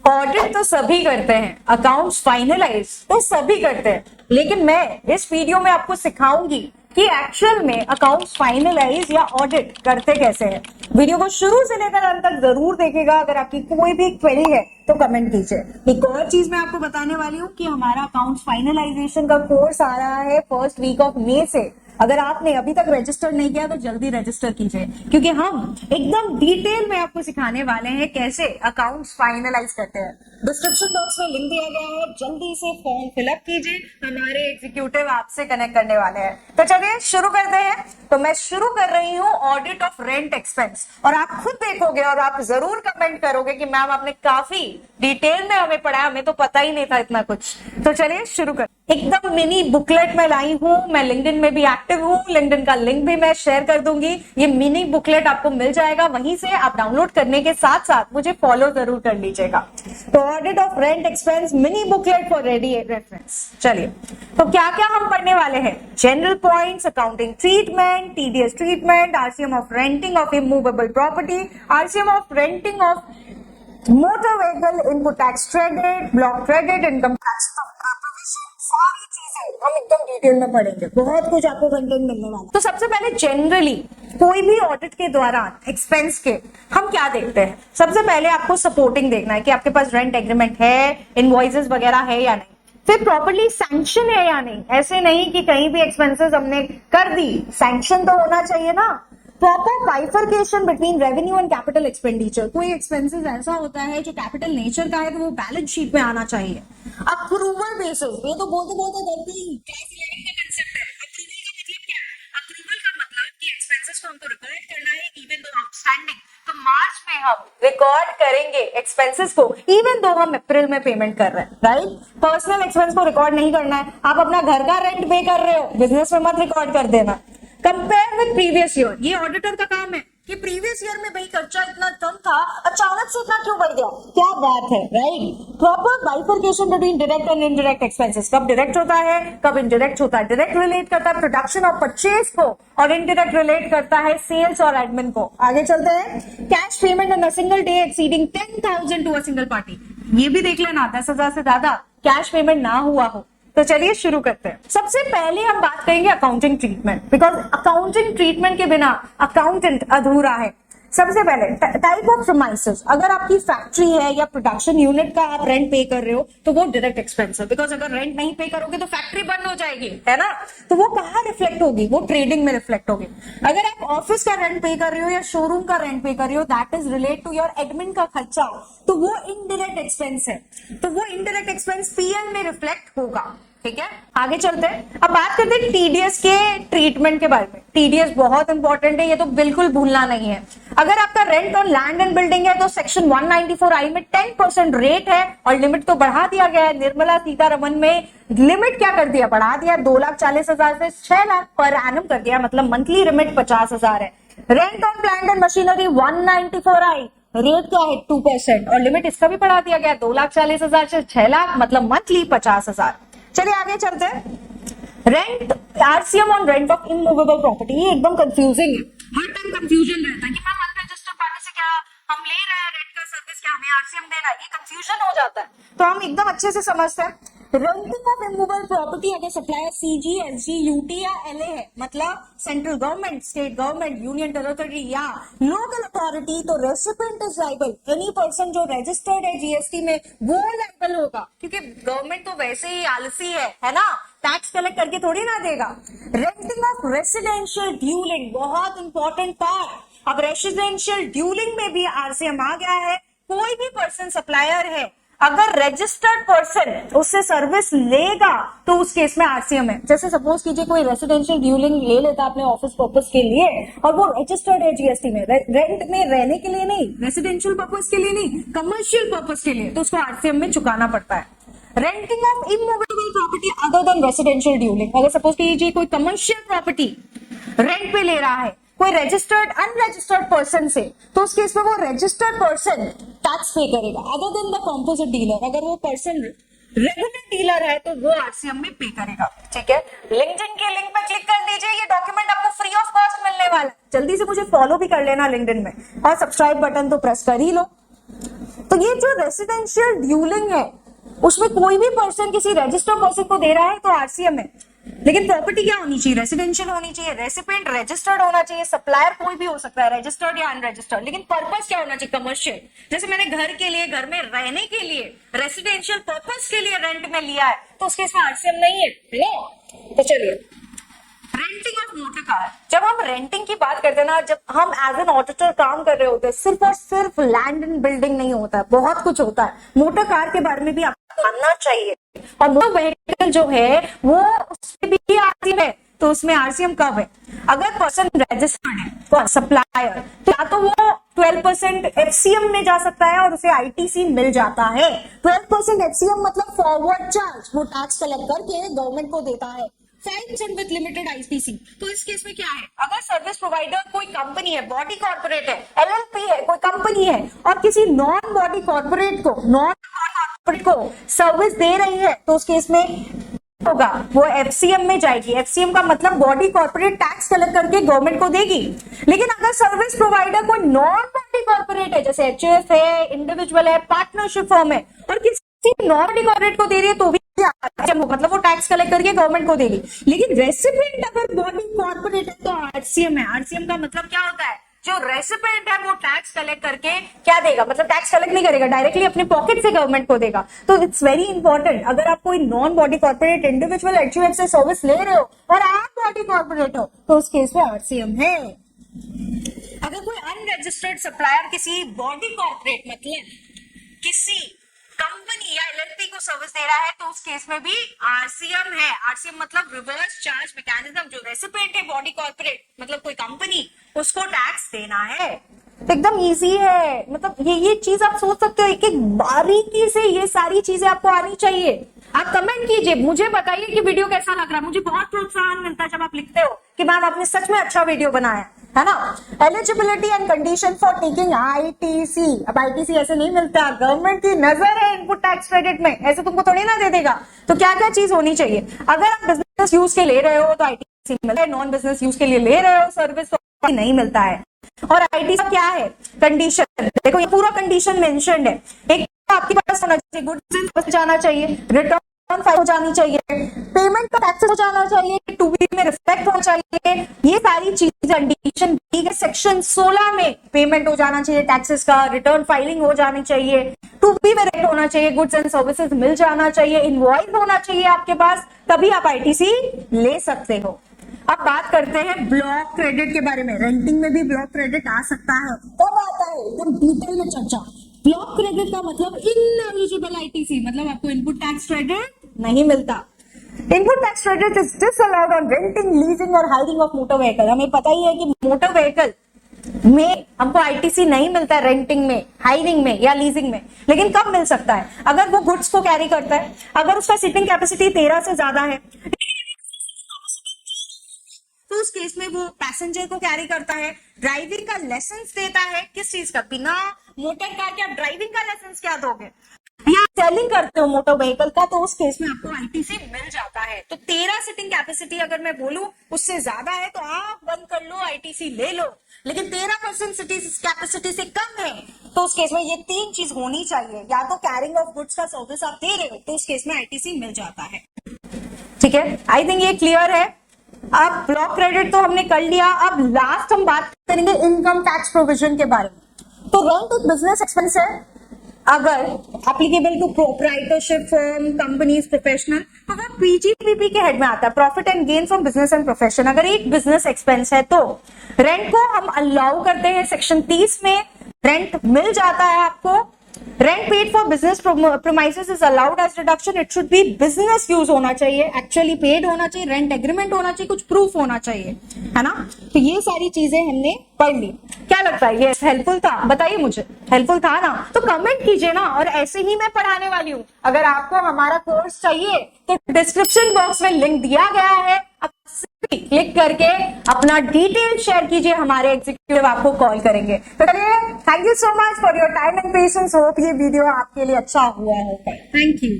Audit तो सभी करते हैं, अकाउंट्स फाइनलाइज तो सभी करते हैं, लेकिन मैं इस वीडियो में आपको सिखाऊंगी कि एक्चुअल में अकाउंट्स फाइनलाइज या ऑडिट करते कैसे हैं। वीडियो को शुरू से लेकर अंत तक जरूर देखेगा। अगर आपकी कोई भी क्वेरी है तो कमेंट कीजिए। एक और चीज मैं आपको बताने वाली हूँ कि हमारा अकाउंट्स फाइनलाइजेशन का कोर्स आ रहा है फर्स्ट वीक ऑफ मई से। अगर आपने अभी तक रजिस्टर नहीं किया तो जल्दी रजिस्टर कीजिए, क्योंकि हम एकदम डिटेल में आपको सिखाने वाले हैं कैसे अकाउंट्स फाइनलाइज करते हैं। डिस्क्रिप्शन बॉक्स में लिंक दिया गया है, जल्दी से फॉर्म फिलअप कीजिए। हमारे एग्जीक्यूटिव आपसे कनेक्ट करने वाले हैं। तो चलिए शुरू करते हैं। तो मैं शुरू कर रही हूँ ऑडिट ऑफ रेंट एक्सपेंस, और आप खुद देखोगे और आप जरूर कमेंट करोगे कि मैम आपने काफी डिटेल में हमें पढ़ाया, हमें तो पता ही नहीं था इतना कुछ। तो चलिए शुरू कर। एकदम मिनी बुकलेट में लाई हूँ, मैं लिंक्डइन में भी एक्टिव हूँ, लिंक्डइन का लिंक भी मैं शेयर कर दूंगी। ये मिनी बुकलेट आपको मिल जाएगा, वहीं से आप डाउनलोड करने के साथ साथ मुझे फॉलो जरूर कर लीजिएगा। तो audit of rent expense mini booklet for ready reference. चलिए, तो क्या क्या हम पढ़ने वाले हैं? General points, accounting treatment, TDS treatment, RCM of renting of immovable property, RCM of renting of motor vehicle, input tax credit, block credit, income tax provision, सारी चीजें हम एकदम डिटेल में पढ़ेंगे। बहुत कुछ आपको कंटेंट मिलने वाला है। तो सबसे पहले जनरली कोई भी ऑडिट के दौरान एक्सपेंस के हम क्या देखते हैं? सबसे पहले आपको सपोर्टिंग देखना है कि आपके पास रेंट एग्रीमेंट है, इनवॉइसेस वगैरह है या नहीं, फिर प्रॉपर्ली सैंक्शन है या नहीं। ऐसे नहीं कि कहीं भी एक्सपेंसेस हमने कर दी, सैंक्शन तो होना चाहिए ना। Proper bifurcation between revenue and capital expenditure. कोई एक्सपेंसेस ऐसा होता है जो कैपिटल नेचर का है तो वो बैलेंस शीट में आना चाहिए। अप्रूवल बेसिस, ये तो बोलते बोलते करते ही क्लास 11 का कांसेप्ट है। अप्रूवल का मतलब क्या है? अप्रूवल का मतलब कि एक्सपेंसेस को हमको रिकॉर्ड करना है इवन दो आउटस्टैंडिंग। तो मार्च में हम रिकॉर्ड करेंगे एक्सपेंसेस को इवन दो हम अप्रैल में पेमेंट कर रहे हैं, राइट? पर्सनल एक्सपेंस को रिकॉर्ड नहीं करना है। आप अपना घर का रेंट पे कर रहे हो, बिजनेस में मत रिकॉर्ड कर देना। कंपेयर विद प्रीवियस ईयर, ये ऑडिटर का काम है कि प्रीवियस ईयर में भाई खर्चा इतना कम था, अचानक से इतना क्यों बढ़ गया, क्या बात है, right? Proper bifurcation between direct and indirect expenses. कब डायरेक्ट होता है, कब इनडायरेक्ट होता है। डायरेक्ट रिलेट करता है प्रोडक्शन और परचेज को, और इनडायरेक्ट रिलेट करता है सेल्स और एडमिन को। आगे चलते हैं। Cash payment on a single day exceeding 10,000 to a single party, ये भी देख लेना, 10,000 से ज्यादा कैश पेमेंट ना हुआ हो। तो चलिए शुरू करते हैं। सबसे पहले हम बात करेंगे accounting treatment, because accounting treatment के बिना अकाउंटेंट अधूरा है। सबसे पहले टाइप ऑफ प्रीमाइसेस। अगर आपकी फैक्ट्री है या प्रोडक्शन यूनिट का आप रेंट पे कर रहे हो तो वो डायरेक्ट एक्सपेंस है, बिकॉज अगर रेंट नहीं पे करोगे तो फैक्ट्री बंद हो जाएगी, है ना? तो वो कहाँ रिफ्लेक्ट होगी? वो ट्रेडिंग में रिफ्लेक्ट होगी। अगर आप ऑफिस का रेंट पे कर रहे हो या शोरूम का रेंट पे कर रहे हो, that is relate to your admin का खर्चा, तो वो इनडायरेक्ट एक्सपेंस है। तो वो इनडायरेक्ट एक्सपेंस पीएल में रिफ्लेक्ट होगा, ठीक है? आगे चलते हैं। अब बात करते हैं टीडीएस के ट्रीटमेंट के बारे में। टीडीएस बहुत इंपॉर्टेंट है, ये तो बिल्कुल भूलना नहीं है। अगर आपका rent on land and building है तो सेक्शन 194I में 10% रेट है, और लिमिट तो बढ़ा दिया गया है। निर्मला सीतारमन में लिमिट क्या कर दिया, बढ़ा दिया, 2,40,000 से 6 लाख पर एनम कर दिया, मतलब मंथली लिमिट 50,000 है। Rent on plant and machinery 194I, rate क्या है 2%, और लिमिट इसका भी बढ़ा दिया गया, 2,40,000 से 6 लाख, मतलब मंथली 50,000। चलिए आगे चलते हैं। Rent, RCM on rent of immovable property, ये एकदम कंफ्यूजिंग है। हर टाइम कंफ्यूजन रहता है कि मैम अनरजिस्टर्ड पार्टी से क्या हम ले रहे हैं रेंट का सर्विस, क्या हमें आरसीएम देना है, ये कंफ्यूजन हो जाता है। तो हम एकदम अच्छे से समझते हैं। रेंटिंग ऑफ इमूवेबल प्रॉपर्टी अगर सप्लायर सीजी, एसजी, यूटी या एलए है, मतलब central government, state government, union territory या लोकल अथॉरिटी, तो recipient is liable. Any person जो रजिस्टर्ड है जीएसटी में वो लायबल होगा, क्योंकि गवर्नमेंट तो वैसे ही आलसी है ना, टैक्स कलेक्ट करके थोड़ी ना देगा। रेंटिंग ऑफ रेसिडेंशियल ड्यूलिंग, बहुत इंपॉर्टेंट पार्ट। अब रेसिडेंशियल ड्यूलिंग में भी आरसीएम आ गया है। कोई भी पर्सन सप्लायर है, अगर रजिस्टर्ड पर्सन उससे सर्विस लेगा तो उस केस में आरसीएम है। जैसे सपोज कीजिए कोई रेसिडेंशियल ड्यूलिंग ले लेता अपने ऑफिस पर्पस के लिए, और वो रजिस्टर्ड है जीएसटी में, रेंट में रहने के लिए नहीं, रेसिडेंशियल पर्पस के लिए नहीं, कमर्शियल पर्पस के लिए, तो उसको आरसीएम में चुकाना पड़ता है। Renting of immovable property other than residential duelling, अगर सपोज कीजिए कोई कमर्शियल प्रॉपर्टी रेंट पे ले रहा है कोई रजिस्टर्ड अनरजिस्टर्ड पर्सन से, तो उस केस में वो रजिस्टर्ड पर्सन टैक्स पे करेगा, other than the composite dealer. अगर वो पर्सन रेगुलर डीलर है तो वो आरसीएम में पे करेगा, ठीक है? लिंक्डइन के लिंक पे क्लिक कर दीजिए, ये डॉक्यूमेंट आपको फ्री ऑफ कॉस्ट मिलने वाला है। जल्दी से मुझे फॉलो भी कर लेना लिंक्डइन में, और सब्सक्राइब बटन तो प्रेस कर ही लो। तो ये जो रेसिडेंशियल ड्यूलिंग है उसमें कोई भी पर्सन किसी रजिस्टर्ड पर्सन को दे रहा है तो आरसीएम है, लेकिन प्रॉपर्टी क्या होनी चाहिए, रेसिडेंशियल होनी चाहिए, रेसिपिएंट रजिस्टर्ड होना चाहिए, सप्लायर कोई भी हो सकता है, रजिस्टर्ड या अनरजिस्टर्ड, लेकिन पर्पस क्या होना चाहिए, कमर्शियल। जैसे मैंने घर के लिए, घर में रहने के लिए, रेसिडेंशियल पर्पस के लिए रेंट में लिया है तो उसके इसमें आरसीएम नहीं है। तो चलिए, रेंटिंग ऑफ मोटर कार। जब हम रेंटिंग की बात करते हैं ना, जब हम एज एन ऑडिटर काम कर रहे होते हैं, सिर्फ और सिर्फ लैंड एंड बिल्डिंग नहीं होता है, बहुत कुछ होता है। मोटर कार के बारे में भी आपको जानना चाहिए। और मोटर व्हीकल जो है वो उसमें भी आरसीएम है, तो उसमें आरसीएम कब है, अगर पर्सन रजिस्टर्ड है तो सप्लायर, तो या तो वो 12% एफसीएम में जा सकता है और उसे आईटीसी मिल जाता है। 12% एफसीएम मतलब फॉरवर्ड चार्ज, वो टैक्स कलेक्ट करके गवर्नमेंट को देता है। 5% विद लिमिटेड आईपीसी। तो इस केस में क्या है, अगर सर्विस प्रोवाइडर कोई कंपनी है, बॉडी कॉर्पोरेट है, एलएलपी है, कोई कंपनी है और किसी नॉन बॉडी कॉर्पोरेट को सर्विस दे रही है तो उस केस में होगा वो एफसीएम में जाएगी। एफसीएम का मतलब बॉडी कॉर्पोरेट टैक्स कलेक्ट करके गवर्नमेंट को देगी। लेकिन अगर सर्विस प्रोवाइडर कोई नॉन बॉडी कॉर्पोरेट है, जैसे एचएफ है, इंडिविजुअल है, पार्टनरशिप फर्म है और किसी नॉन बॉडी कॉर्पोरेट को दे रही है तो भी मतलब वो टैक्स कलेक्ट करके गवर्नमेंट को देगी। लेकिन रेसिपिएंट अगर बॉडी कॉर्पोरेट है तो आरसीएम है। आरसीएम का मतलब क्या होता है, जो रेसिपिएंट है वो टैक्स कलेक्ट करके क्या देगा, मतलब टैक्स कलेक्ट नहीं करेगा, डायरेक्टली अपने पॉकेट से गवर्नमेंट को देगा। तो इट्स वेरी इंपॉर्टेंट, अगर आप कोई non body corporate, individual, HUF से सर्विस ले रहे हो और आप बॉडी कॉर्पोरेट हो तो उस केस में आरसीएम है। अगर कोई अनरजिस्टर्ड सप्लायर किसी बॉडी कॉर्पोरेट मतलब किसी कंपनी या एलएलपी को सर्विस दे रहा है तो उस केस में भी आरसीएम है। आरसीएम मतलब रिवर्स चार्ज मैकेनिज्म, जो रेसिपिएंट है बॉडी कॉर्पोरेट मतलब कोई कंपनी, उसको टैक्स देना है। तो एकदम इजी है, मतलब ये चीज आप सोच सकते हो, एक एक बारीकी से ये सारी चीजें आपको आनी चाहिए। आप कमेंट कीजिए, मुझे बताइए कि वीडियो कैसा लग रहा है। मुझे बहुत प्रोत्साहन मिलता है जब आप लिखते हो कि मैम आपने सच में अच्छा वीडियो बनाया है ना। Eligibility and condition for taking ITC. अब आईटीसी ऐसे नहीं मिलता, गवर्नमेंट की नजर है इनपुट टैक्स क्रेडिट में, ऐसे तुमको थोड़ी ना दे देगा। तो क्या क्या चीज होनी चाहिए, अगर आप बिजनेस यूज के ले रहे हो तो आईटीसी मिलता है, नॉन बिजनेस यूज के लिए ले रहे हो सर्विस तो नहीं मिलता है। और आईटी का क्या है कंडीशन, देखो ये पूरा कंडीशन मेंशन्ड है। एक आपके पास होना चाहिए, गुड्स जाना चाहिए, रिटर्न फाइल हो जानी चाहिए, पेमेंट का टैक्स हो जाना चाहिए, टू बी में रिफ्लेक्ट होना चाहिए, ये सारी चीजें कंडीशन दी गई सेक्शन 16 में। पेमेंट हो जाना चाहिए टैक्सेस का, रिटर्न फाइलिंग हो जानी चाहिए, टू बी में रेट होना चाहिए, गुड्स एंड सर्विसेज मिल जाना चाहिए, इनवॉइस होना चाहिए आपके पास, तभी आप आईटीसी ले सकते हो। अब बात करते हैं ब्लॉक क्रेडिट के बारे में। रेंटिंग में भी ब्लॉक क्रेडिट आ सकता है, कब आता है एकदम डिटेल में चर्चा। ब्लॉक क्रेडिट का मतलब इनएलिजिबल आईटीसी, मतलब आपको इनपुट टैक्स क्रेडिट नहीं मिलता। Input tax credit is disallowed on renting, leasing और हायरिंग ऑफ मोटर व्हीकल। हमें पता ही है कि मोटर व्हीकल में हमको आईटीसी नहीं मिलता है, रेंटिंग में, हायरिंग में या लीजिंग में। लेकिन कब मिल सकता है, अगर वो गुड्स को कैरी करता है, अगर उसका सीटिंग कैपेसिटी 13 से ज्यादा है तो उस केस में वो पैसेंजर को कैरी करता है, ड्राइविंग का लाइसेंस देता है। किस चीज का, बिना मोटर कार के आप ड्राइविंग का लाइसेंस क्या दोगे, या सेलिंग करते हो मोटर व्हीकल का, तो उस केस में आपको आईटीसी मिल जाता है। तो 13 सीटिंग कैपेसिटी अगर मैं बोलूं उससे ज्यादा है तो आप बंद कर लो, आईटीसी ले लो। लेकिन 13% सीटिंग कैपेसिटी से कम है तो उस केस में ये 3 चीज होनी चाहिए, या तो कैरिंग ऑफ गुड्स का सर्विस आप दे रहे हो तो उस केस में आईटीसी मिल जाता है। ठीक है, आई थिंक ये क्लियर है। अब ब्लॉक क्रेडिट तो हमने कर लिया, अब लास्ट हम बात करेंगे इनकम टैक्स प्रोविजन के बारे में। तो रेंट एक बिजनेस एक्सपेंस है, अगर applicable to proprietorship firm, companies, professional, तो वो पीजीपीपी के हेड में आता है, profit and gain from business and profession. अगर एक बिजनेस एक्सपेंस है तो रेंट को हम अलाउ करते हैं, सेक्शन 30 में रेंट मिल जाता है आपको। Rent paid for business premises is allowed as deduction, it should be business use होना चाहिए, एक्चुअली पेड होना चाहिए, रेंट एग्रीमेंट होना चाहिए, कुछ प्रूफ होना चाहिए, है ना। तो ये सारी चीजें हमने पढ़ ली। क्या लगता है ये हेल्पफुल था, बताइए मुझे, हेल्पफुल था ना। तो कमेंट कीजिए ना, और ऐसे ही मैं पढ़ाने वाली हूँ। अगर आपको हमारा कोर्स चाहिए तो डिस्क्रिप्शन बॉक्स में लिंक दिया गया है, क्लिक करके अपना डिटेल शेयर कीजिए, हमारे एग्जीक्यूटिव आपको कॉल करेंगे। तो चलिए, thank you so much for your time and patience. Hope ये वीडियो आपके लिए अच्छा हुआ होगा। Thank you.